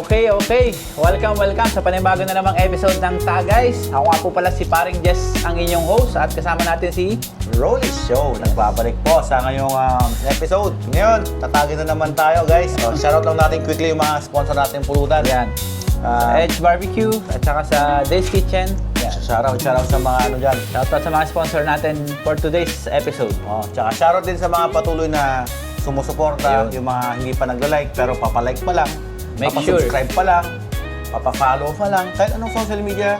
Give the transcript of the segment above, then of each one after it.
Okay. Welcome sa panibago na namang episode ng Guys. Ako nga po pala si Paring Jess, ang inyong host, at kasama natin si Rolly Show. Nagbabalik po sa ngayong episode. Ngayon, tatagin na naman tayo, guys. So, shoutout lang natin quickly yung mga sponsor natin pulutan. Yan. Edge Barbecue at saka sa Days Kitchen. Yan. Shoutout sa mga ano dyan. Shoutout sa mga sponsor natin for today's episode. Tsaka shoutout din sa mga patuloy na sumusuporta, yung mga hindi pa nagla-like pero papalike pa lang, Make papasubscribe pa lang, papafollow pa lang, kahit anong social media,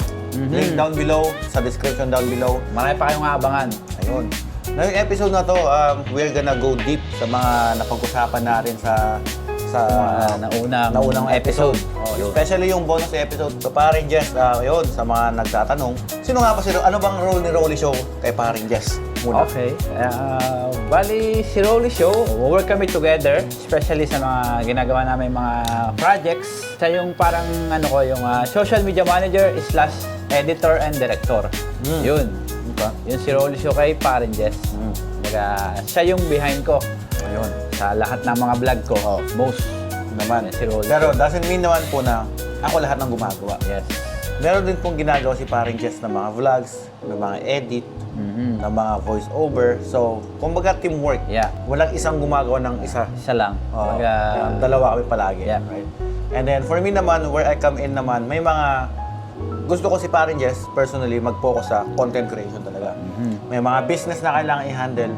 link down below, sa description down below. Marami pa kayong aabangan. Ayun. Ngayong episode na to, we're gonna go deep sa mga napag-usapan natin sa naunang episode. Especially yung bonus episode. So, Paring Jess, yun, sa mga nagtatanong, sino nga pa ano bang role ni Rolly Show kay Paring Jess? Muna. Okay. Bali, si Rolly Show, work kami together, especially sa mga ginagawa namin mga projects. Siya yung parang yung social media manager / editor and director. Yun. Okay. Yun si Rolly Show kay Paring Jess. Siya yung behind ko. Ayun. Sa lahat ng mga vlog ko, most Naman. si Rolly. Pero doesn't mean naman po na ako lahat ng gumagawa. Yes. Meron din pong ginagawa si Paring Jess ng mga vlogs, ng mga edit, ng mga voice over. So, kumbaga teamwork. Yeah. Walang isang gumagawa ng isa. Isa lang. Kaya dalawa kami palagi. Yeah. Right? And then for me naman, where I come in naman, may mga gusto ko si Paring Jess personally mag-focus sa content creation talaga. May mga business na kailangan i-handle,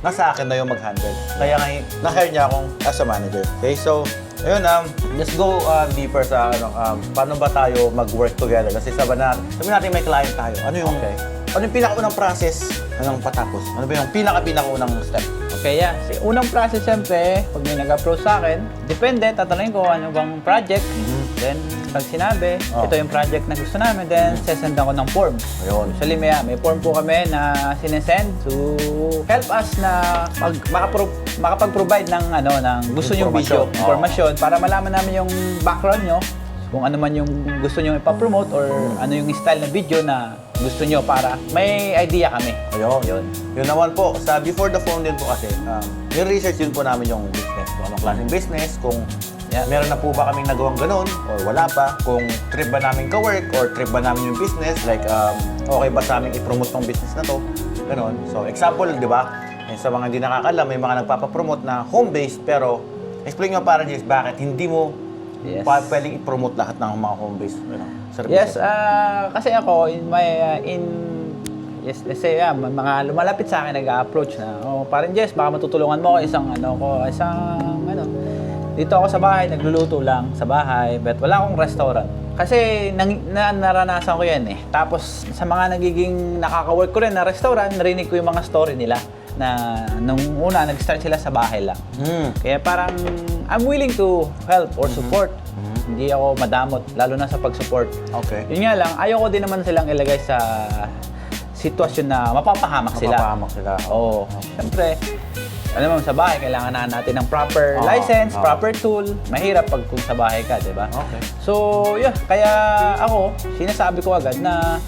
nasa akin na yung mag-handle. Kaya nga, na-hire niya akong as a manager. Okay, so, ayun, let's go deeper sa paano ba tayo mag-work together? Kasi sabi natin may client tayo. Ano yung pinakaunang process hanggang patapos? Ano ba yung pinakaunang step? Okay, yeah. Unang process, siyempre, pag may nag-approach sa akin, depende, tatanungin ko ano bang project. Then, pag sinabi, ito yung project na gusto namin, then sesendan ko ng form. Ayun. Actually, may form po kami na sinesend to help us na makapag-provide ng gusto nyong video, information, para malaman namin yung background nyo, kung ano man yung gusto nyo ipapromote or ano yung style na video na gusto nyo para may idea kami. Ayun. Yun naman po, sa before the phone din po kasi, yung research din po namin yung business. Kung anong klaseng business, kung meron na po ba kaming nagawang ganun or wala pa, kung trip ba namin ka-work or trip ba namin yung business, like okay ba sa amin i-promote tong business na to, ganun. So example, di ba, sa mga hindi nakakalam, may mga nagpapapromote na home-based, pero explain nyo parang Jess, bakit hindi mo pwedeng i-promote lahat ng mga home-based services? Yes, kasi ako, let's say, mga lumalapit sa akin, nag-approach na, parang Jess, baka matutulungan mo ako, dito ako sa bahay, nagluluto lang sa bahay, but wala akong restaurant. Kasi naranasan ko yan eh. Tapos sa mga nagiging nakaka-work ko rin na restaurant, narinig ko yung mga story nila na nung una, nag-start sila sa bahay lang. Kaya parang I'm willing to help or support. Hindi ako madamot, lalo na sa pag-support. Okay. Yun nga lang, ayoko din naman silang ilagay sa sitwasyon na mapapahamak sila. Oo. Siyempre, alam mo, sa bahay, kailangan na natin ng proper license, proper tool. Mahirap pag kung sa bahay ka, di ba? Okay. So, kaya ako, sinasabi ko agad na,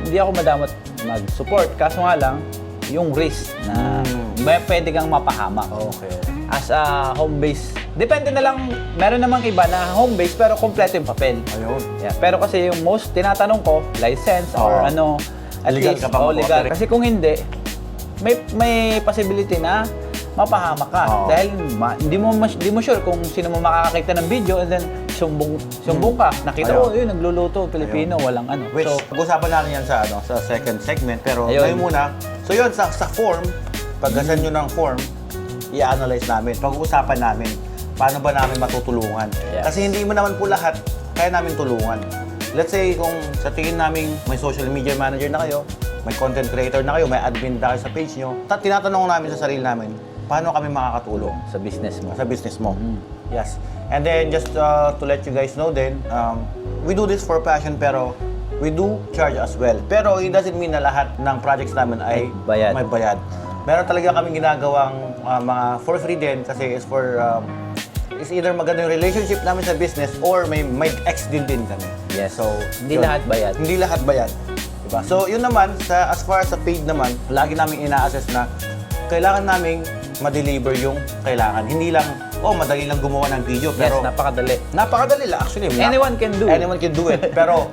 hindi ako madamot mag-support. Kaso nga lang, yung risk na may pwede kang mapahamak. Okay. As a home-based, depende na lang, meron namang iba na home-based pero kompleto yung papel. Ayun. Yeah, pero kasi yung most tinatanong ko, license or legal ka ba legal. Kasi kung hindi, may possibility na mapahamak ka. Dahil hindi mo sure kung sino mo makakakita ng video and then sumbong ka. Nakita mo, yun, nagluluto, Pilipino, walang ano. Which, pag-usapan natin yan sa second segment. Pero ngayon muna, so yun, sa form, pagkasan nyo ng form, i-analyze namin, pag-uusapan namin, paano ba namin matutulungan. Yes. Kasi hindi mo naman po lahat, kaya namin tulungan. Let's say, kung sa tingin namin may social media manager na kayo, may content creator na kayo, may admin na kayo sa page nyo, tinatanong namin sa sarili namin, paano kami makakatulong Sa business mo. sa business mo. Yes. And then, just to let you guys know then, we do this for passion, pero we do charge as well. Pero it doesn't mean na lahat ng projects namin ay may bayad. Meron talaga kaming ginagawang mga for free din kasi is either maganda yung relationship namin sa business or may ex din kami. Yes. So, Hindi lahat bayad. Hindi lahat bayad. Diba? So, yun naman, as far as sa paid naman, lagi namin ina-assess na kailangan naming ma-deliver yung kailangan. Hindi lang madali lang gumawa ng video. Pero Yes, napakadali. napakadali lang. Actually, Anyone can do it. Anyone can do it. Pero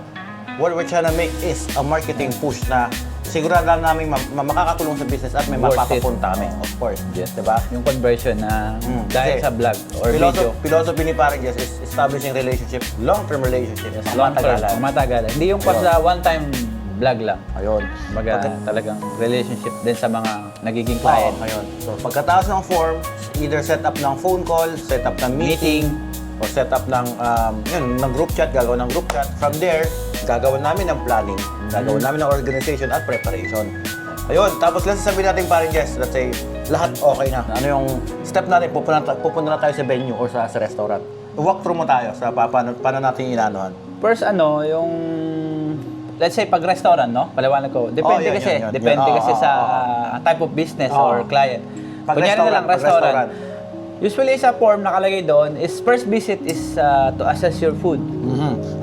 what we're trying to make is a marketing push na sigurado namin makakatulong sa business at may Worth mapapapunta it. kami. Of course. Yes. Diba? Yung conversion na dahil Kasi sa vlog or video. philosophy ni Parang Jess is establishing relationship, long-term relationship. Yes, long term, matagalan. Hindi yung sa one-time vlog lang. Ayun. Kumbaga, talagang relationship din sa mga nagiging Oo, client. ayun. So, pagkatapos ng form, either set up ng phone call, set up ng meeting, o set up ng, ng group chat, gagawin ng group chat. From there, gagawin namin ng planning, gagawin namin ng organization at preparation. Ayun, tapos let's sabihin natin parang Jess, let's say, lahat okay na. Ano yung step natin, pupunta na tayo sa venue or sa restaurant. Walk through mo tayo sa paano natin inaanohan. First, yung let's say pag restaurant, no? Paliwanag ko. Depende Yun, kasi, yun. depende Oo, kasi oo, sa oo. type of business Oo. or client. Pag Kunyari na lang, restaurant. Usually sa form nakalagay doon is first visit is to assess your food.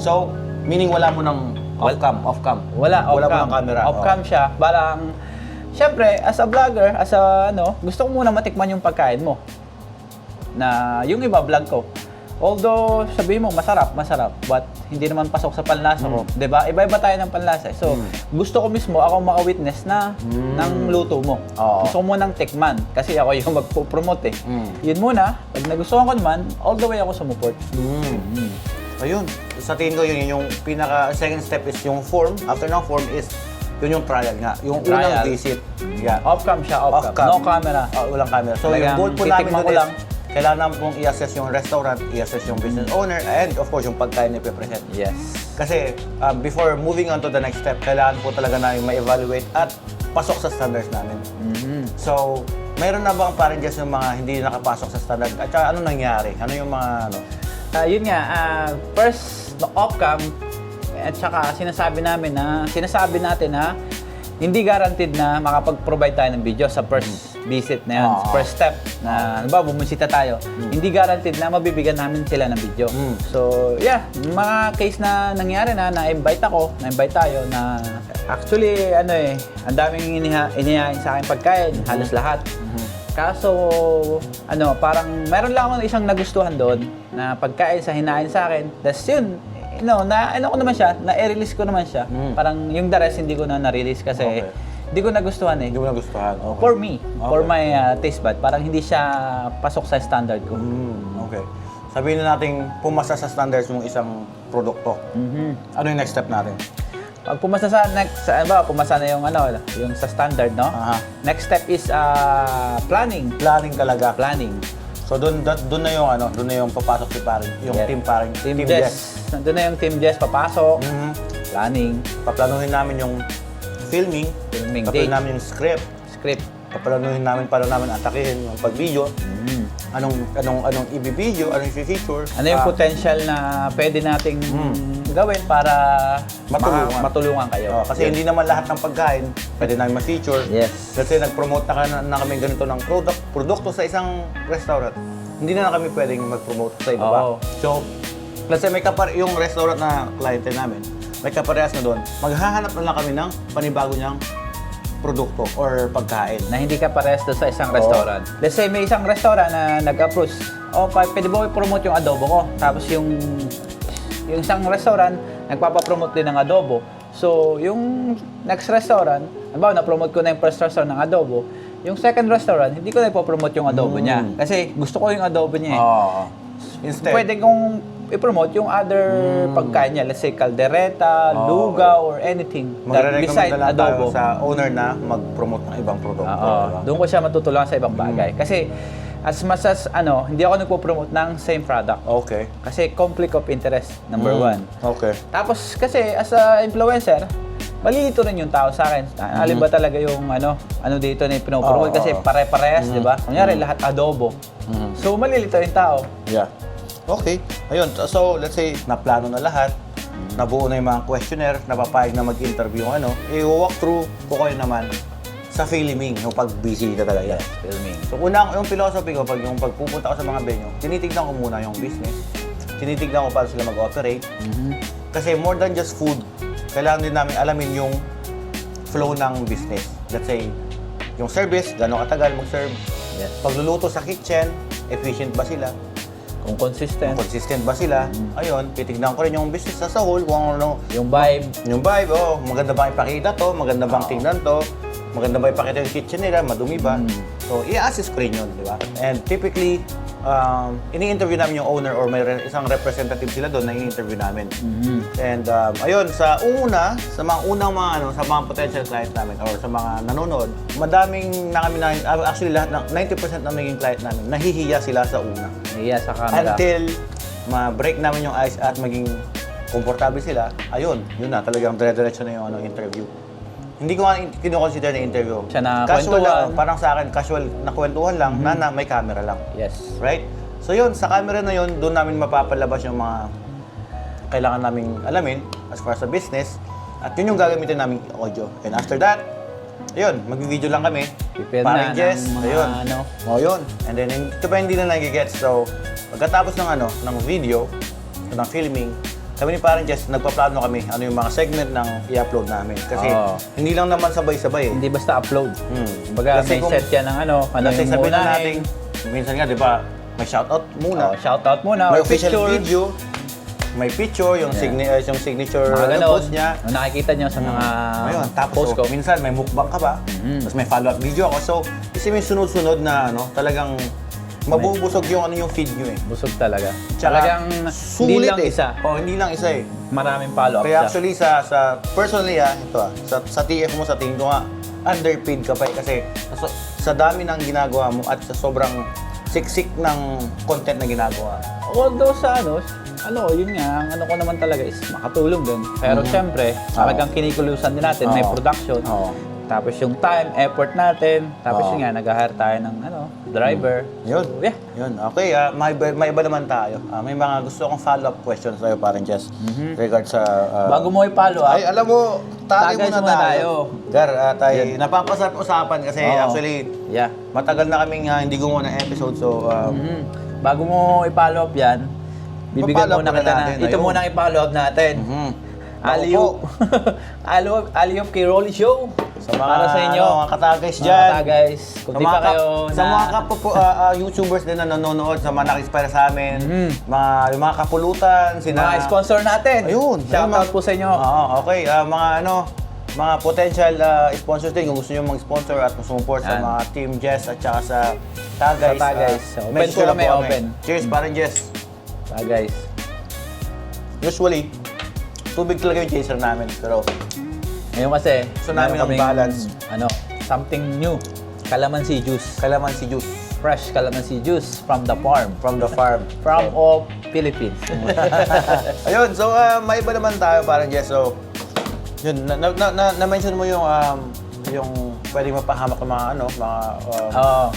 So, meaning wala mo ng off-cam. Wala mo off-cam. ng camera. Off-cam siya. Parang, syempre, as a vlogger, as a gusto ko muna matikman yung pagkain mo. Na yung iba vlog ko. Although, sabihin mo, masarap, but hindi naman pasok sa panlasa ko. 'Di ba? Iba-iba tayo ng panlasa. So, gusto ko mismo, ako maka-witness na ng luto mo. Oo. Gusto ko munang tikman. Kasi ako yung magpo-promote eh. Yun muna, pag nagustuhan ko naman, all the way ako sumuport. Ayun. Sa tingin ko, yun yung second step is yung form. After ng form is, yun yung trial nga. Yung unang Trial. visit. Yeah. Off-cam siya, off-cam. Off-cam. No camera. Walang camera. So, Talagang yung goal po namin titikman doon ko is, lang. kailangan namin pong i-assess yung restaurant, i-assess yung business owner, and of course, yung pagkain na ipipresent. Yes. Kasi, before moving on to the next step, kailangan po talaga namin ma-evaluate at pasok sa standards namin. So, mayroon na bang parang just yung mga hindi nakapasok sa standard? At saka, ano nangyari? Ano yung mga, Yun nga, first, no off-cam, at saka sinasabi natin na hindi guaranteed na makapag-provide tayo ng video sa first visit na yan, first step na, bumisita tayo. Hindi guaranteed na mabibigyan namin sila ng video. So, yeah, mga case na nangyari na-invite tayo na actually, ang daming inihain sa akin pagkain, halos lahat. Kaso, parang meron lang ako isang nagustuhan doon na pagkain sa hinain sa akin. That's yun. Ko naman siya, na-release ko naman siya. Parang yung the rest hindi ko na na-release kasi hindi ko nagustuhan eh. hindi mo nagustuhan? Okay. For me, for my taste bud, parang hindi siya pasok sa standard ko. Okay. Sabihin na natin pumasa sa standards yung isang produkto. Ano yung next step natin? Pag pumasa pumasa na yung sa standard, no? Aha. Next step is planning. Planning talaga. Planning. So doon na yung papasok si Paring, yung Yeah. team Paring, Team Jess. Nandun na yung Team Jess papasok. Planning. Paplanuhin namin yung filming, Filming paplanuhin date. namin yung script, Script. paplanuhin namin paano namin atakihin yung pag-video, anong i-video, anong i-feature. Ano yung potential na pwede nating gawin para matulungan kayo? Kasi hindi naman lahat ng pagkain pwede namin ma-feature. Yes. Let's say nag-promote na kami ganito ng produkto sa isang restaurant. Hindi na kami pwedeng mag-promote sa iba pa. Oo. So, let's say yung restaurant na kliyente namin, may kaparehas na doon, maghahanap na lang kami ng panibago niyang produkto or pagkain. Na hindi ka parehas doon sa isang restaurant. Let's say may isang restaurant na nag-approach, pwede ba i-promote yung adobo ko? Tapos yung isang restaurant, nagpapapromote din ng adobo. So, yung next restaurant, na-promote ko na yung first restaurant ng adobo, yung second restaurant, hindi ko na ipopromote yung adobo niya. Kasi gusto ko yung adobo niya eh. Instead, Pwede kong i-promote yung other pagkain niya. Let's say caldereta, lugaw, or anything that magre-recommend beside na lang tayo adobo. sa owner na mag-promote ng ibang produkto. diba? Doon ko siya matutulungan sa ibang bagay. Kasi as much as hindi ako nagpo-promote ng same product. Okay. Kasi conflict of interest, number one. Okay. Tapos kasi as a influencer, malilito rin yung tao sa akin. Alin ba talaga yung ano dito na pinopromote kasi pare-parehas, di ba? Kunyari lahat adobo. So malilito yung tao. Yeah. Okay. Ayun. So, let's say, naplano na lahat. Nabuo na yung mga questionnaire. Napapayag na mag-interview yung i-walk through ko kayo naman sa filming, yung pag-busy talaga. Filming. So, yung philosophy ko, pag pupunta ko sa mga venue, tinitignan ko muna yung business. Tinitignan ko paano sila mag-operate. Kasi more than just food, kailangan din namin alamin yung flow ng business. Let's say, yung service, gano'ng katagal mag-serve. Yes. Pagluluto sa kitchen, efficient ba sila, Kung consistent. consistent ba sila. Ayun, titignan ko rin yung business as a whole, kung ano, Yung vibe. yung vibe, maganda bang ipakita to, maganda bang tingnan to, maganda ba ipakita yung kitchen nila, madumi ba? So, i-assess ko rin yun, di ba? And typically, ini-interview namin yung owner or may isang representative sila doon na ini-interview namin. And ayun, sa mga unang mga sa mga potential client namin or sa mga nanonood, madaming na kami actually lahat ng 90% ng naging client namin, nahihiya sila sa una. Iya sa camera. Until ma-break namin yung ice at maging komportable sila, ayun, yun na, talagang dire-diretso na yung interview. Hindi ko nga kino-consider na interview. Siya na Casual lang, kwentuhan. parang sa akin, casual na kwentuhan lang, na may camera lang. Yes. Right? So yun, sa camera na yun, doon namin mapapalabas yung mga kailangan naming alamin as far as sa business. At yun yung gagamitin naming audio. And after that, ayun, mag-video lang kami. Prepare Parang na Jess, ng mga ayun. ano. Yun. And then, ito pa hindi na nagigets. So, pagkatapos ng video, ng filming, kami ni Parang Jess, nagpaplano kami ano yung mga segment ng i-upload namin. Kasi hindi lang naman sabay-sabay eh. Hindi basta upload. Kumbaga Kasi may kung- set yan ng ano Kasi yung sabihin na natin, unahin. minsan nga, di ba, may shoutout muna. Shoutout muna. May or official picture. video, may picture, yung, yung signature Mga post niya. Yung nakikita nyo sa mga Ayun, tapos post ko. minsan may mukbang ka ba, tapos may follow-up video ako. So, kasi may sunod-sunod na talagang mabubusog yung feed nyo eh. Busog talaga. Tsaka, Talagang hindi sulit lang eh. isa. Hindi lang isa eh. Maraming follow-up Kaya siya. actually sa personally ito sa TF mo, sa tingin ko nga, underpaid ka pa eh. Kasi sa dami ng ginagawa mo at sa sobrang siksik ng content na ginagawa. Although sa yun nga, ang ano ko naman talaga is makatulong din. Pero syempre, talagang kinikulusan din natin, may production. Tapos yung time, effort natin. Tapos yun nga, nag-hire tayo ng driver. Yun. So, yeah. Yun. Okay, may iba naman tayo. May mga gusto akong follow-up questions sa'yo, Parang Jess. Regards sa... Bago mo i-follow up, Ay, alam mo, tagay Tagay muna muna tayo. Gar, tayo, Yan. napapasarap usapan kasi actually, yeah. matagal na kaming hindi gumawa ng episode. So, Bago mo i-follow up yan, bibigyan Pa-follow muna up muna kita natin, na, ito ayun. muna ang i-follow up natin. Aliyo. Aliyo kay Rolly Show. Sa mga, para sa inyo. mga katagais Mga dyan. guys, kung di pa kayo sa mga YouTubers din na nanonood, sa mga naka-inspire sa amin, yung mga kapulutan, mga sponsor natin. Ayun. Shoutout po sa inyo. Okay. Mga potential sponsors din kung gusto nyo mag-sponsor at support sa Yan. mga Team Jess at saka sa Tagays. Sa Tagays. Open message po nyo lang kami, open. Cheers, Parang Jess. Guys. Usually, tubig talaga yung chaser namin. Pero Ngayon kasi, gusto namin meron ng kaming, balance. Something new. Calamansi juice. Calamansi juice Fresh calamansi juice from the farm. from the farm. From all Philippines. Ayun, so may iba naman tayo Parang Jess. So, yun, na-mention mo yung pwedeng mapahamak ng mga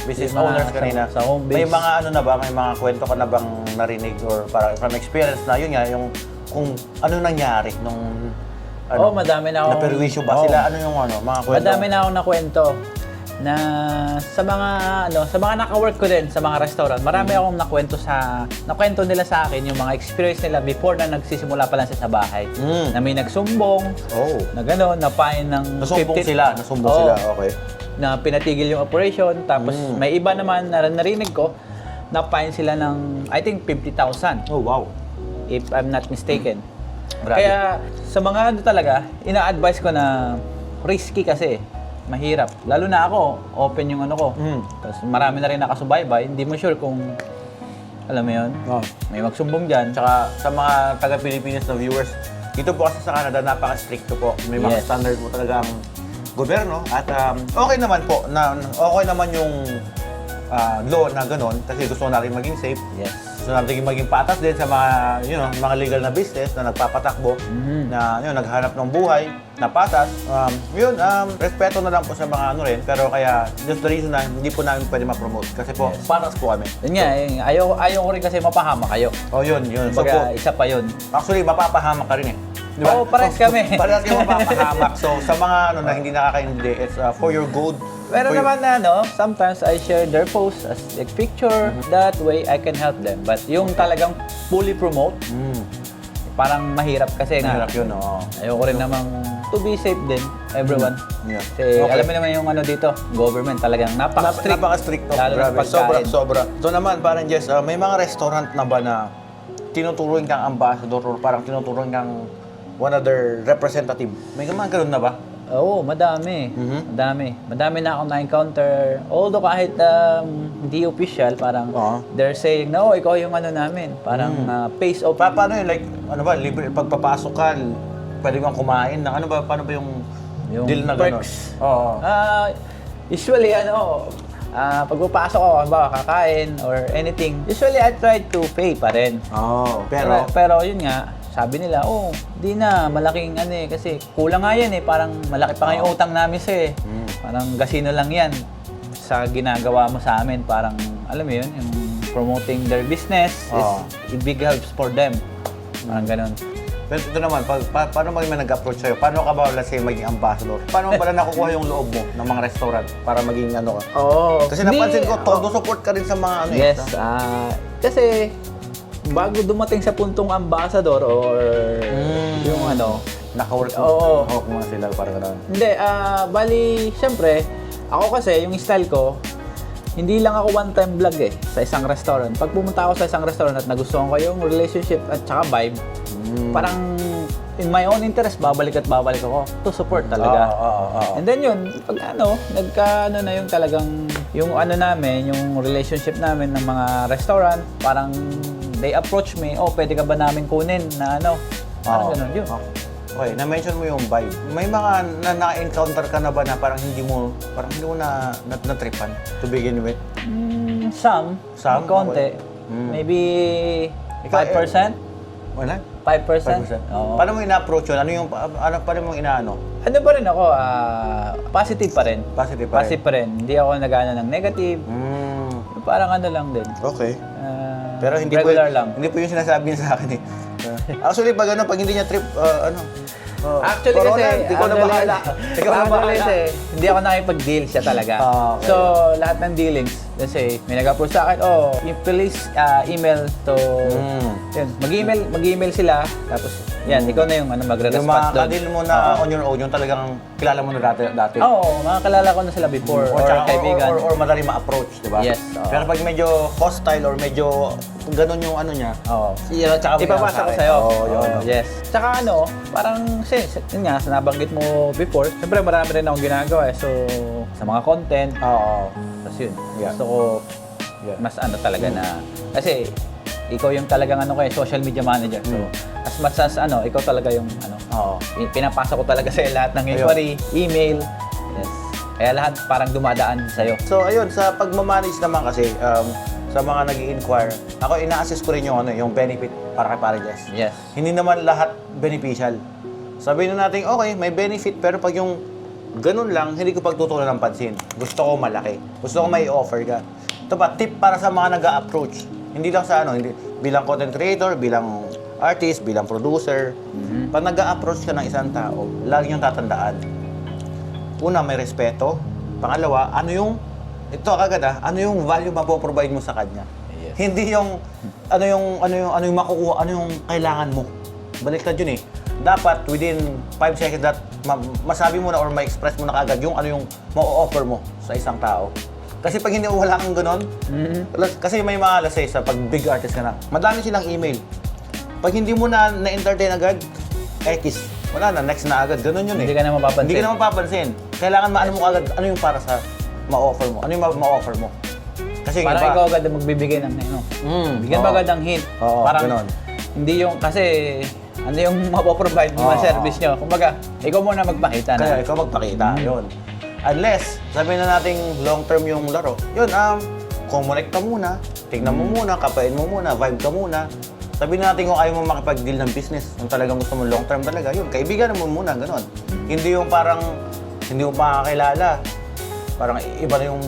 business yung mga owners kanina. sa home May base. mga na ba, may mga kwento ka na bang narinig or parang from experience na yun nga, yung kung ano nangyari nung madami na akong... naperwisyo ba sila? Ano yung mga kwento? Madami na akong nakwento na sa mga naka-work ko din sa mga restaurant, marami akong nakwento nila sa akin yung mga experience nila before na nagsisimula pa lang sa bahay. Na may nagsumbong, na gano'n, na fine ng Nasumbong 50 sila, okay. na pinatigil yung operation. Tapos may iba naman na narinig ko, na fine sila ng, I think, 50,000. Oh, wow. If I'm not mistaken. Grabe. Kaya sa mga talaga, ina-advise ko na risky kasi. Mahirap. Lalo na ako, open yung ko. Tapos marami na rin nakasubaybay. Hindi mo sure kung, alam mo yun, may magsumbong dyan. Tsaka sa mga taga-Pilipinas na viewers, dito po kasi sa Canada, napaka-stricto po. May mga standard po talaga ang gobyerno. At okay naman po, okay naman yung law na gano'n kasi gusto natin maging safe. Yes. Gusto natin maging patas din sa mga, mga legal na business na nagpapatakbo, na naghanap ng buhay, na patas. Respeto na lang po sa mga rin, pero kaya just the reason na hindi po namin pwede ma-promote kasi po, patas po kami. Yun nga, ayaw ko rin kasi mapahama kayo. Yun. So po, Kumbaga, isa pa yun. actually, mapapahamak ka rin eh. Di ba? Oo, pares kami. Pares kayo mapapahamak. So, sa mga na hindi nakakaintindi, it's for your good. Pero for naman sometimes I share their posts as a picture. That way, I can help them. But yung talagang fully promote, parang mahirap kasi Mahirap yun, oo. Ayoko rin namang to be safe din, everyone. Yeah. Kasi Okay. alam mo naman yung ano dito, government talagang napaka-strict. Napaka-strict. Lalo na Grabe. pagkain. Sobra. Ito naman, parang Jess, may mga restaurant na ba na tinuturuan kang ambassador or parang tinuturuan kang one other representative? May mga ganun na ba? Oo, madami. Mhm. Madami na akong na-encounter. Although kahit hindi official, parang Oo. they're saying, no, ikaw yung ano namin. Parang face of... Paano yun? Like, ano ba, libre, pagpapasok ka, pwede kang kumain na ano ba, paano ba yung deal na gano'n? perks. Oo. Usually, pag pupasok ako, halimbawa, kakain or anything, usually I try to pay pa rin. Oh, pero, Pero yun nga, sabi nila, di na, malaking kasi kulang nga yan parang malaki pa nga yung utang namin parang gasino lang yan sa ginagawa mo sa amin, parang, alam mo yun, yung promoting their business is a big helps for them. Parang ganun. pero ito naman, paano ba may nag-approach sa'yo? Paano ka ba, let's say, maging ambassador? Paano mo pala nakukuha yung loob mo ng mga restaurant para maging ano ka? Oo. Kasi napansin ko, todo support ka rin sa mga ano Yes, kasi bago dumating sa puntong ambassador or yung naka-work Oo. mo na sila, parang gano'n. hindi, bali, syempre, ako kasi, yung style ko, hindi lang ako one-time vlog sa isang restaurant. Pag pumunta ako sa isang restaurant at nagustuhan ko yung relationship at saka vibe, parang in my own interest, babalik ako to support talaga. And then yun, pag nagka na yung talagang, yung namin, yung relationship namin ng mga restaurant, parang they approach me, pwede ka ba namin kunin na parang ganun yun. Okay, na-mention mo yung vibe. May mga na-encounter ka na ba na parang hindi mo na-tripan to begin with? Some, Some? konti. Okay. Maybe Ikaw, 5%? Wala? 5%? 5%. Oo. Paano mo ina-approach yun? Paano mo inaano? Ano pa rin ako, positive pa rin. Positive pa rin? Positive pa rin. Hindi ako nag-ano ng negative. Parang lang din. Okay. Ah, Pero hindi regular po, lang. Hindi po yung sinasabi niya sa akin eh. Actually, pag hindi niya trip, Actually Corona, kasi, ikaw na bahala. Ikaw na bahala. kasi, hindi ako nakipag-deal siya talaga. Okay. So, lahat ng dealings, let's say, may nag-approach sa akin, please email to, yun, mag-email sila, tapos, yan, ikaw na yung Yung magre-response mga doon. kadil mo na on your own, yung talagang kilala mo na dati. Oo, makakilala ko na sila before, or tsaka- kaibigan. or madali ma-approach, di ba? Yes, oo. Pero pag medyo hostile or medyo ganun yung ano niya, Oo. tsaka mo Ipapasa ko yan sa sa'yo. akin. Oo, yun. Yes. Tsaka parang, yun nga, nabanggit mo before, siyempre marami rin akong ginagawa So, sa mga content, Oo. tapos yun, Yeah. gusto ko mas talaga na, kasi ikaw yung talagang social media manager. So, as much as ikaw talaga yung Oo. pinapasa ko talaga sa'yo lahat ng inquiry, email, yes. Kaya lahat parang dumadaan sa'yo. So ayun, sa pagmamanage naman kasi, sa mga nag-i-inquire, ako ina-assess ko rin yung benefit para kay Pare Jess. Yes. Hindi naman lahat beneficial. Sabihin na natin, okay, may benefit, pero pag yung ganun lang, hindi ko pagtutunan ng pansin. Gusto ko malaki. Gusto ko may offer ka. Ito pa, tip para sa mga nag-a-approach. Hindi lang sa hindi, bilang content creator, bilang artist, bilang producer. Pag nag-a-approach ka ng isang tao, lagi niyong tatandaan. Una, may respeto. Pangalawa, ano yung value mapoprovide mo sa kanya. Yes. Hindi yung ano yung makukuha, ano yung kailangan mo. Baliktad yun eh. Dapat within 5 seconds that masabi mo na or ma-express mo na kaagad yung ano yung ma-offer mo sa isang tao. Kasi pag hindi wala kang ganun, kasi may mga let's say sa pag big artist ka na, madami silang email. Pag hindi mo na-entertain agad, X, wala na, next na agad. Ganun yun eh. Hindi ka na mapapansin. Hindi ka na mapapansin. Kailangan maano mo agad, ano yung para sa ma-offer mo? Ano yung ma-offer mo? Kasi yung Parang iba, ikaw agad ang magbibigay ng bigyan ba oo. agad ng hint? Oo, Parang ganun. hindi yung, kasi yung mapoprovide mo mga Oo. service nyo. Kumbaga, ikaw muna magpakita na. Kaya ikaw magpakita, yun. Unless, sabihin na nating long-term yung laro, yun, connect ka muna, tignan mo muna, kapain mo muna, vibe ka muna. Sabihin na natin kung ayaw mo makipag-deal ng business, kung talagang gusto mo long-term talaga, yun, kaibigan mo muna, gano'n. Hindi yung parang, hindi mo makakilala. Parang iba na yung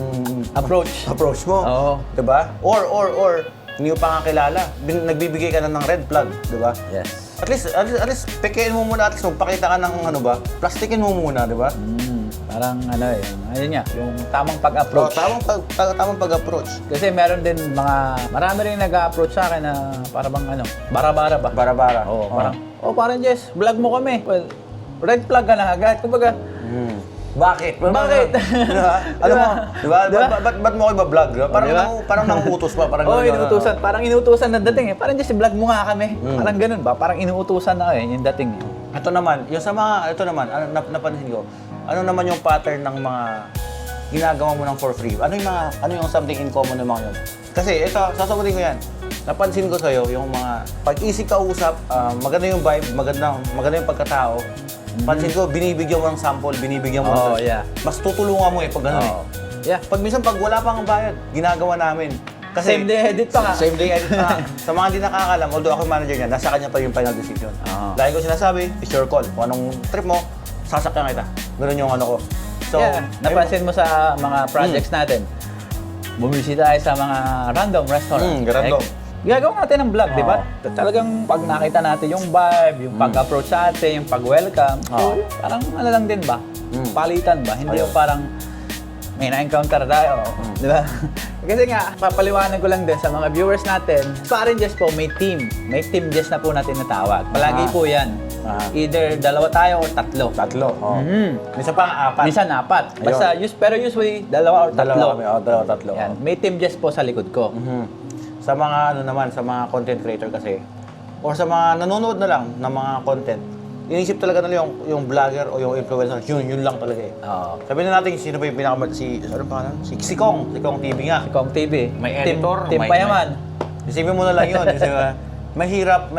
approach mo. Oo. Diba? Or, hindi mo pa kakilala. Nagbibigay ka na ng red flag, diba? Yes. At least, pekein mo muna, at least magpakita ka ng plastikin mo muna, diba? Parang ayun nga, yung tamang pag-approach. Tamang pag-approach. Kasi meron din marami rin nag-approach sa akin na parang bara-bara ba? Bara-bara. Oo, parang, parang Jess, vlog mo kami. Well, red flag ka na agad. Kumbaga, Bakit? Bakit? Diba? Alam mo, diba? Diba? Ba't mo ko iba-vlog? Diba? Parang, Diba? parang nanguutos pa. Parang Oo, gano'n, inuutusan. Parang inuutusan na dating eh. Parang just vlog mo nga kami. Parang ganun ba? Parang inuutusan na yung dating eh. Ito naman, yung sa mga, ito naman, napansin ko, ano naman yung pattern ng mga ginagawa mo ng for free? Ano yung something in common ng mga yun? Kasi ito, sasagutin ko yan. Napansin ko sa'yo, yung mga pag-isip ka usap, maganda yung vibe, maganda yung pagkatao. Pansin ko, binibigyan mo ng sample, binibigyan mo Oo, ng yeah. mas tutulungan mo eh pag gano'n eh. Oo. Yeah. Pag minsan, pag wala pang bayad, ginagawa namin. Same day edit pa nga. Same day edit pa nga. Sa mga hindi nakakalam, although ako yung manager niya, nasa kanya pa yung final decision. Oo. Lagi ko sinasabi, it's your call. Kung anong trip mo, sasakyan kita. Ganun yung ano ko. So, Yeah, napansin mo sa mga projects natin. Bumisita tayo sa mga random restaurant. random. Gagawa natin ng vlog, di ba? Talagang pag nakita natin yung vibe, yung pag-approach sa atin, yung pag-welcome, so, parang ano lang din ba? Palitan ba? Hindi yung parang may na-encounter tayo, di ba? Kasi nga, papaliwanag ko lang din sa mga viewers natin, Parang Jess po, may team. May team Jess na po natin natawag. Palagi po yan. Either dalawa tayo o tatlo. Tatlo. Oh. Minsan pa apat. Minsan apat. Basta, pero usually, dalawa or tatlo. Dalawa kami. Oh, dalawa, tatlo. Yan. May team Jess po sa likod ko. Sa mga ano naman, sa mga content creator kasi, or sa mga nanonood na lang ng mga content, inisip talaga nila yung vlogger o yung influencer, yun lang talaga eh. Oo. Sabihin na natin sino ba yung ano pa si Kong TV nga. Kong TV. May editor, Team may- Payaman. Isipin mo na lang yun. mahirap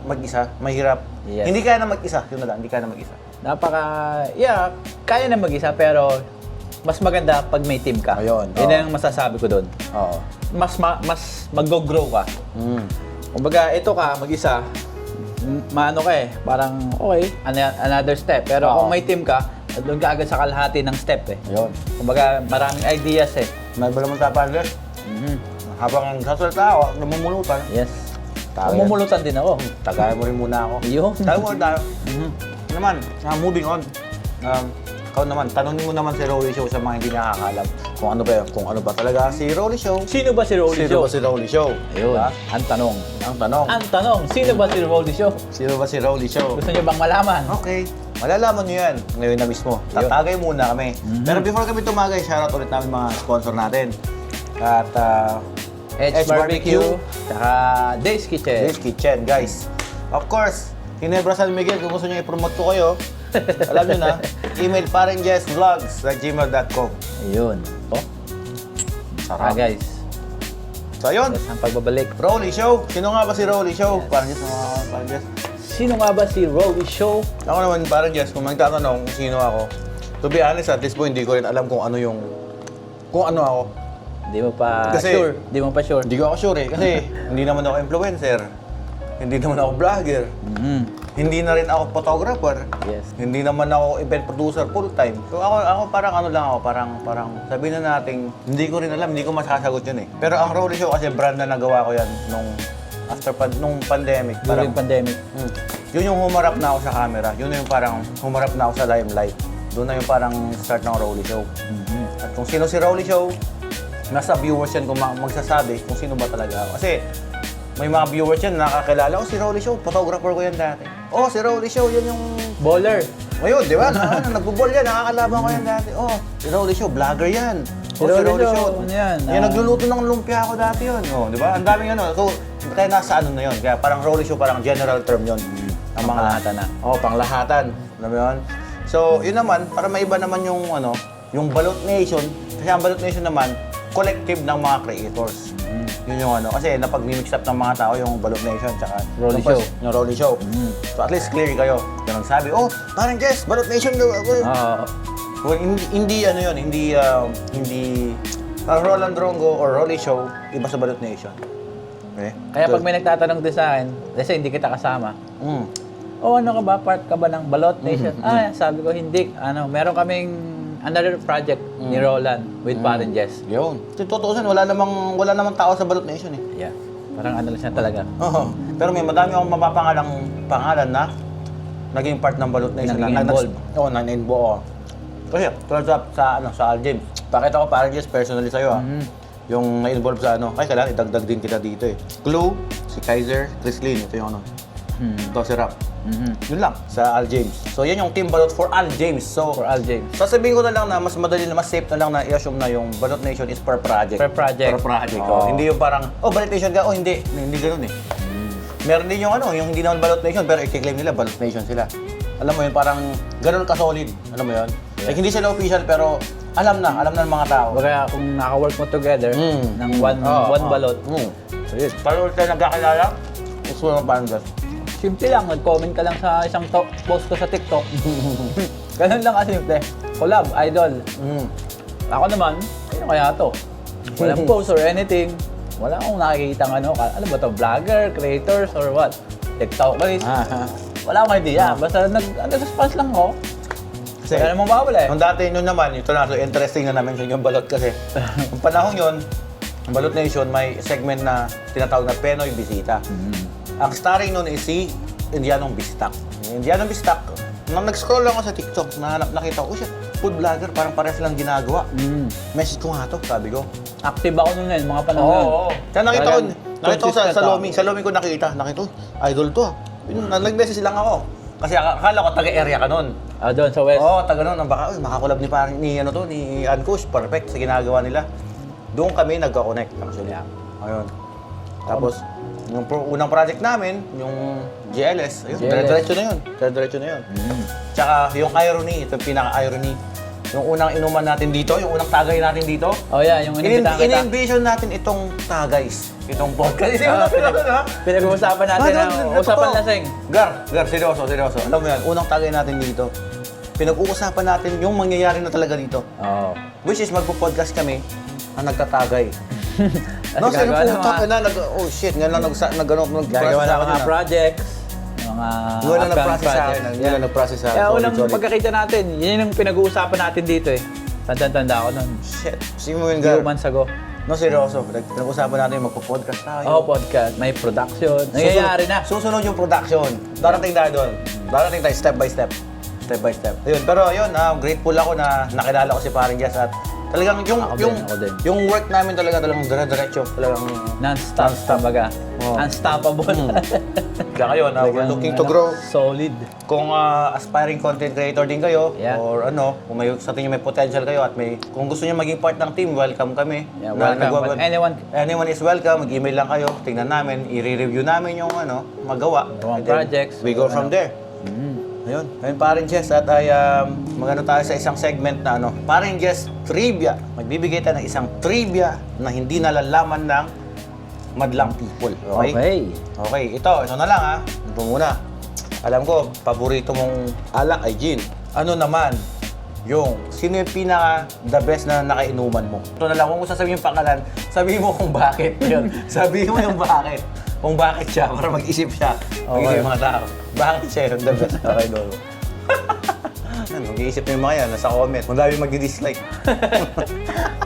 mag-isa, mahirap. Yes. Hindi kaya na mag-isa, yun na lang, hindi kaya na mag-isa. Kaya na mag-isa, pero mas maganda pag may team ka. Ayun, Yun oo. ang masasabi ko doon. Oo. Mas mag-grow ka. Kumbaga, ito ka, mag-isa, maano ka eh, parang okay, another step. Pero Oo. kung may team ka, doon ka agad sa kalahati ng step eh. Ayun. Kumbaga, maraming ideas eh. May ba naman tapander? Habang sasalita ako, namumulutan. Yes. Tayo. Umumulutan din ako. Tagay mo rin muna ako. Yun. Tayo muna tayo. Naman, moving on. Ikaw naman, tanongin mo naman si Rolly Show sa mga hindi nakakalam. Kung ano ba talaga si Rolly Show. Sino ba si Rolly Show? Sino ba si Rolly Show? Ayun. Diba? Ang tanong. Ang tanong, Sino ba si Rolly Show? sino ba si Rolly Show? Gusto niyo bang malaman? Okay. Malalaman nyo yan ngayon na mismo. Tatagay muna kami. Pero before kami tumagay, shoutout ulit namin mga sponsor natin. At Edge Barbecue, saka Days Kitchen. Days Kitchen, guys. Of course, Ginebra San Miguel, kung gusto nyo i-promote ko kayo, alam nyo na, email parenjesvlogs@gmail.com. Ayun. Oh, Sarap. guys. So, ayun. Yes, ang pagbabalik. Rolly Show. Sino nga ba si Rolly Show? Parenjes, Parenjes. Sino nga ba si Rolly Show? Ako naman, Parenjes, kung magtatanong kung sino ako, to be honest, at this point, hindi ko rin alam kung ano ako. Hindi mo pa Kasi- sure. Hindi mo pa sure. Hindi ko ako sure eh, kasi hindi naman ako influencer. Hindi naman ako vlogger. Hindi na rin ako photographer. Yes. Hindi naman ako event producer full time. So ako parang ano lang ako, parang sabihin na natin, hindi ko rin alam, hindi ko masasagot yun eh. Pero ang Rolly Show kasi brand na nagawa ko yan nung pandemic. During pandemic. Yun yung humarap na ako sa camera. Yun yung parang humarap na ako sa limelight. Doon na yung parang start ng Rolly Show. At kung sino si Rolly Show, nasa viewers yan kung magsasabi kung sino ba talaga ako. Kasi may mga viewers yan nakakilala, si Rolly Show, photographer ko yan dati. Si Rolly Show, yun yung... Bowler. Ngayon, di ba? Nagbubol yan, nakakalaban ko yan dati. Si Rolly Show, vlogger yan. Si Rolly Show, ano yan? Yung nagluluto ng lumpia ako dati yun. Di ba? Ang daming ano. So, kaya nasa ano na yun. Kaya parang Rolly Show, parang general term yun. Ang mga Panglahatan na. panglahatan. Alam mo yun? So, yun naman, para maiba naman yung yung Balot Nation. Kasi ang Balot Nation naman, collective ng mga creators. Yun yung kasi napag-mix up ng mga tao yung Balot Nation tsaka Rolly Show. Yung Rolly Show. So at least clear kayo. Yung nagsabi, parang Jess, Balot Nation daw. Well, hindi parang Roland Rongo or Rolly Show, iba sa Balot Nation. Okay? Kaya pag may nagtatanong din sa akin, kasi hindi kita kasama, ano ka ba? Part ka ba ng Balot Nation? Sabi ko, hindi. Meron kaming another project ni Roland with Parang Jess. Yun. Totoo wala namang tao sa Balot Nation eh. Yeah. Parang lang siya talaga. Pero may madami akong pangalan na naging part ng Balot Nation. Naging involved. Na-involved. Kasi, tulad sa Aljim, pakita ko Parang Jess personally sa'yo yung na-involve sa kailangan idagdag din kita dito eh. Clue, si Kaiser, Chris Lynn, ito yung ito si Rap. Yun lang, sa Al James. So yan yung team balot for Al James. So, For Al James. sasabihin ko na lang na mas madali na, mas safe na lang na i-assume na yung Balot Nation is per project. Per project. Per project. Oo. Hindi yung parang, Balot Nation ka, hindi. Hindi ganun eh. Meron din yung yung hindi naman Balot Nation, pero i-claim nila, Balot Nation sila. Alam mo yun, parang ganun ka-solid. Alam mo yun? Like, hindi sila official, pero alam na ng mga tao. Kaya kung naka-work mo together ng one balot. So yun. Paano ulit tayo nagkakilala? Gusto mo paano dyan? Simple lang, nag-comment ka lang sa isang post ko sa TikTok. Ganun lang kasimple. Collab, idol. Ako naman, sino kaya to? Walang post or anything. Wala akong nakikita ano ba to, vlogger, creators, or what? TikTokers. Wala akong idea. Basta nag-response lang ako. Kasi, Kaya naman bawal eh. Nung dati nyo naman, ito na, so interesting na namin sa yung balot kasi. Yung panahon yun, ang Balot Nation may segment na tinatawag na Penoy Bisita. Ang starring nun is si Indianong Bistak. Indianong Bistak, nang nag-scroll lang ako sa TikTok, nakita ko, shit, food vlogger, parang parehas lang ginagawa. Message ko nga to, sabi ko. Active ako nun yun, mga panahon yun. Kaya nakita ko Consistent sa ako. Lomi. Sa Lomi ko nakita, idol to. Nag-message lang ako. Kasi akala ko taga-area ka nun. Doon sa West. Oo, taga nun. Baka, makakulab ni Ankush, perfect sa ginagawa nila. Doon kami nagka-connect, actually. Ayun. Tapos, yung unang project namin, yung GLS, ayun, dire-diretso na yun. Dire-diretso na yun. Tsaka yung irony, ito yung pinaka-irony. Yung unang inuman natin dito, yung unang tagay natin dito. Oh yeah, yung inimbitahan kita. In-envision natin itong tagays, itong podcast. Pinag-uusapan natin ang usapan lasing. Gar, seryoso. Alam mo yan, unang tagay natin dito. Pinag-uusapan natin yung mangyayari na talaga dito. Oo. Which is magpo-podcast kami ang nagtatagay. No, sir, Gagawa ng puta mga- ka na, oh shit, nga lang Gagawa ng mga projects, mga Yun ang upcoming nag-process sa akin. projects. Yun ang nag-process sa akin. Kaya Solid, unang solid. pagkakita natin, yun yung pinag-uusapan natin dito eh. Tanda-tanda ako nun. Shit, sige mo yun, Gar. Few months ago. No, seryoso. Pinag-usapan natin magpo-podcast tayo. Oo, podcast. May production. Nangyayari na. Susunod yung production. Darating tayo doon. Darating tayo step by step. Step by step. Ayun, pero ayun, grateful ako na nakilala ko si Paring Jess at talagang Ako din. yung work namin talagang dire-diretso. Talagang Non-stop, kumbaga. Oo. Unstoppable. kaya kayo na we're looking to grow. Solid. Kung aspiring content creator din kayo Yeah. or kung sa tingin may potential kayo at kung gusto niyo maging part ng team, welcome kami. Yeah, welcome. Anyone is welcome. Mag-email lang kayo, tingnan namin, i-review namin yung magawa. Mga And then projects. We go from there. Ayun Paring Jess at ay magano tayo sa isang segment na Paring Jess Trivia. Magbibigay tayo ng isang trivia na hindi nalalaman ng madlang people. Okay? Okay, ito na lang Ito muna. Alam ko, paborito mong alak ay gin. Ano naman sino yung pinaka-the best na nakainuman mo? Ito na lang, kung sasabihin yung pangalan, sabihin mo kung bakit yun. Sabihin mo yung bakit. Kung bakit siya, para mag-isip siya. Mag-isip yung mga tao. Bakit siya yung the best? Okay, go. Mag-iisip yung mga yan, nasa comment. Madami mag-dislike.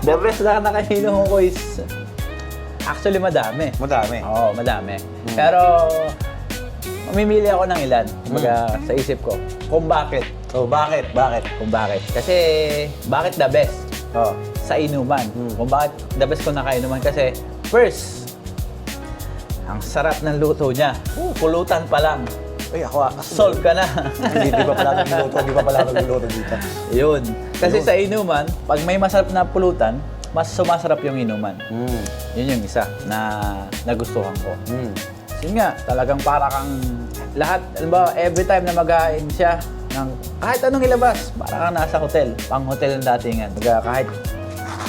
The best na nakainom ko is actually madami. Madami. Oo, madami. Pero mamimili ako ng ilan. Kumbaga sa isip ko. Kung bakit. So, bakit? Bakit? Kung bakit. Kasi bakit the best? Sa inuman. Kung bakit the best ko nakainuman. Kasi first, ang sarap ng luto niya. Pulutan pa lang. Ay, ako Solve ka na. Hindi ba pala nagluluto? Hindi ba pala nagluluto dito? Yun. Kasi sa inuman, pag may masarap na pulutan, mas sumasarap yung inuman. Yun yung isa na nagustuhan ko. Yun nga, talagang para kang lahat, alam ba, every time na mag-ain siya ng kahit anong ilabas, para kang nasa hotel, pang hotel ng datingan. Kahit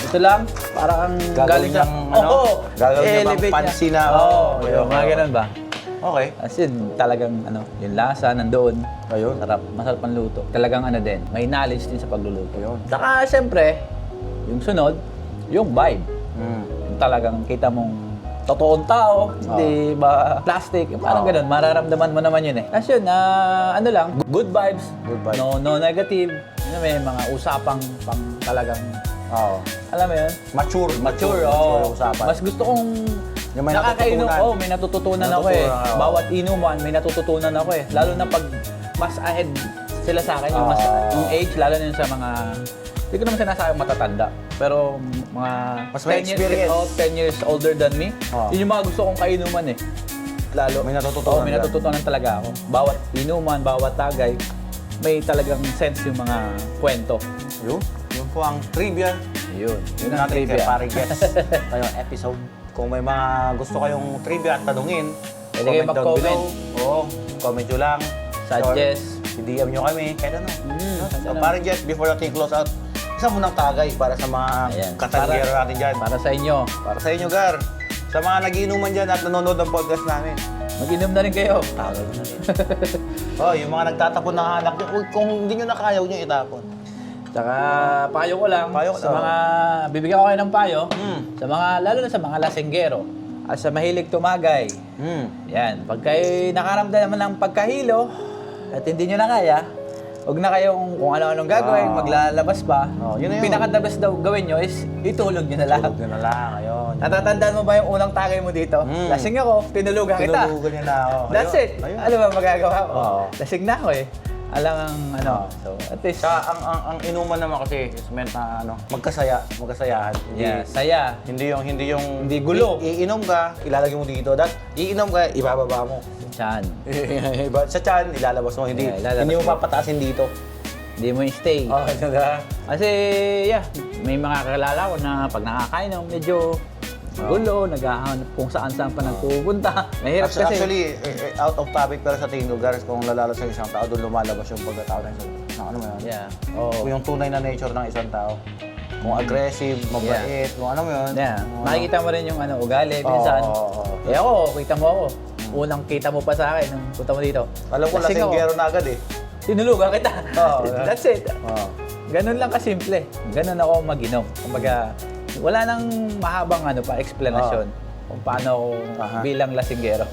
ito lang, para kang Gagawin sa... niyang, gagawin niya bang elevate pansi na, yung mga ganun ba? Okay. As in, talagang yung lasa nandoon. Ayun. Masarap ang luto. Talagang din, may knowledge din sa pagluluto. Ayun. Saka, siyempre, yung sunod, yung vibe. Yung talagang kita mong totoong tao, hindi ba plastic, parang ganun, mararamdaman mo naman yun eh. As yun, lang, good vibes, Good vibes. no negative, may mga usapang pang talagang, alam mo yun? Mature Oo. yung usapan. Mas gusto kong Yung may nakakainom, natututunan. may natututunan ako eh. Natutunan, oo. Bawat inuman, may natututunan ako eh. Lalo na pag mas ahead sila sa akin, yung age, lalo na yun sa mga, hindi ko naman sinasabing matatanda. Pero mga Mas may 10 years, experience. 10 years older than me, Oo. yun yung mga gusto kong kainuman eh. lalo. May natututunan Oo, may ka. natututunan talaga ako. Bawat inuman, bawat tagay, may talagang sense yung mga kwento. Yun po ang trivia. Yun Yun ang natin kay trivia. Pare Guest ngayong episode. Kung may mga gusto kayong trivia at tanungin, Pwede kayo down mag-comment. below. Oo, comment nyo lang. Suggest. Or i-DM nyo kami. Kahit ano. kahit So, ano. Pare Guest, before natin close out, isa mo ng tagay para sa mga Ayan. katanggero natin dyan. Para sa inyo, Para sa inyo, Gar. Sa mga nagiinuman dyan at nanonood ng podcast namin. mag-inom na rin kayo. Tagay na rin. Oh, yung mga nagtatapon ng anak nyo, kung hindi nyo na kaya, huwag nyo itapon. Tsaka payo ko lang Payo, sa mga, bibigyan ko kayo ng payo, Mm. sa mga, lalo na sa mga lasinggero, at sa mahilig tumagay. Yan, pag kayo nakaramdam naman ng pagkahilo, at hindi nyo na kaya, huwag na kayong kung ano-anong gagawin, maglalabas pa. Yun na yun. Pinaka-the best daw gawin nyo is itulog nyo na lang. Tulog nyo na lang, ayun. Natatandaan mo ba yung unang tagay mo dito? Lasing ako, tinulugan kita. Tinulugan nyo na ako. That's Ayun. it. Ayun. Ano ba magagawa ko? Oo. Lasing na ako eh. Alam ang ano. So, at least, Saka ang inuman naman kasi is meant na magkasayahan. yeah, saya. Hindi yung Hindi gulo. Iinom ka, ilalagay mo dito. Iinom ka, ibababa mo. Chan. Sa tiyan, ilalabas mo. Hindi, Yeah, ilalabas hindi mo mo. papataasin dito. Hindi mo i-stay. Okay, diba? Kasi, yeah, may mga kakilala ko na pag nakakainom, medyo gulo, naghahanap kung saan-saan pa nagpupunta. Mahirap kasi. Actually, out of topic pero sa tingin ko, guys, kung lalalo sa isang tao, doon lumalabas yung pagkatao ng isang ano mo yun? Yeah. Oh. Yung tunay na nature ng isang tao. Kung aggressive, mabait, kung ano mo yun. Yeah. Makikita mo rin yung ano, ugali, minsan. Oo. Eh ako, kita mo ako. Unang kita mo pa sa akin nung punta mo dito. Alam ko, Lasing ako. lasinggero na agad eh. Tinulugan kita. Oo. That's it. Oo. Ganun lang kasimple. Ganun ako mag-inom. Kumbaga, wala nang mahabang ano pa, explanation kung paano ako Aha. bilang lasinggero.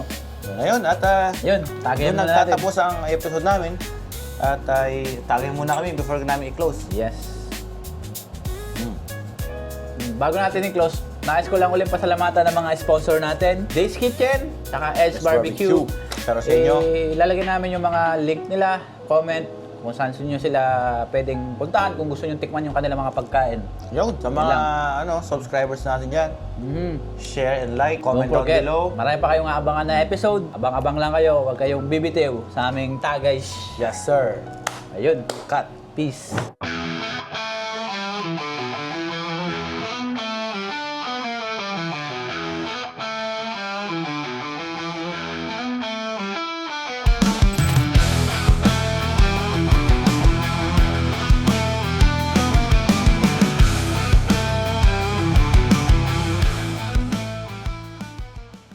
Ayun, at Yun, tagayin yun na natin. nagtatapos ang episode namin. At ay tagay muna kami before namin i-close. Yes. Bago natin i-close, nais ko lang ulit pasalamatan ng mga sponsor natin, Days Kitchen, saka Edge Edge Barbecue. Barbecue. Pero sa inyo, Lalagyan namin yung mga link nila, comment, kung saan nyo sila pwedeng puntahan kung gusto nyo tikman yung kanilang mga pagkain. yun, sa mga subscribers natin dyan, share and like, comment Don't forget, down below. marami pa kayong aabangan na episode. Abang-abang lang kayo, huwag kayong bibitiw sa aming tagay. Yes, sir. Ayun, Cut. peace.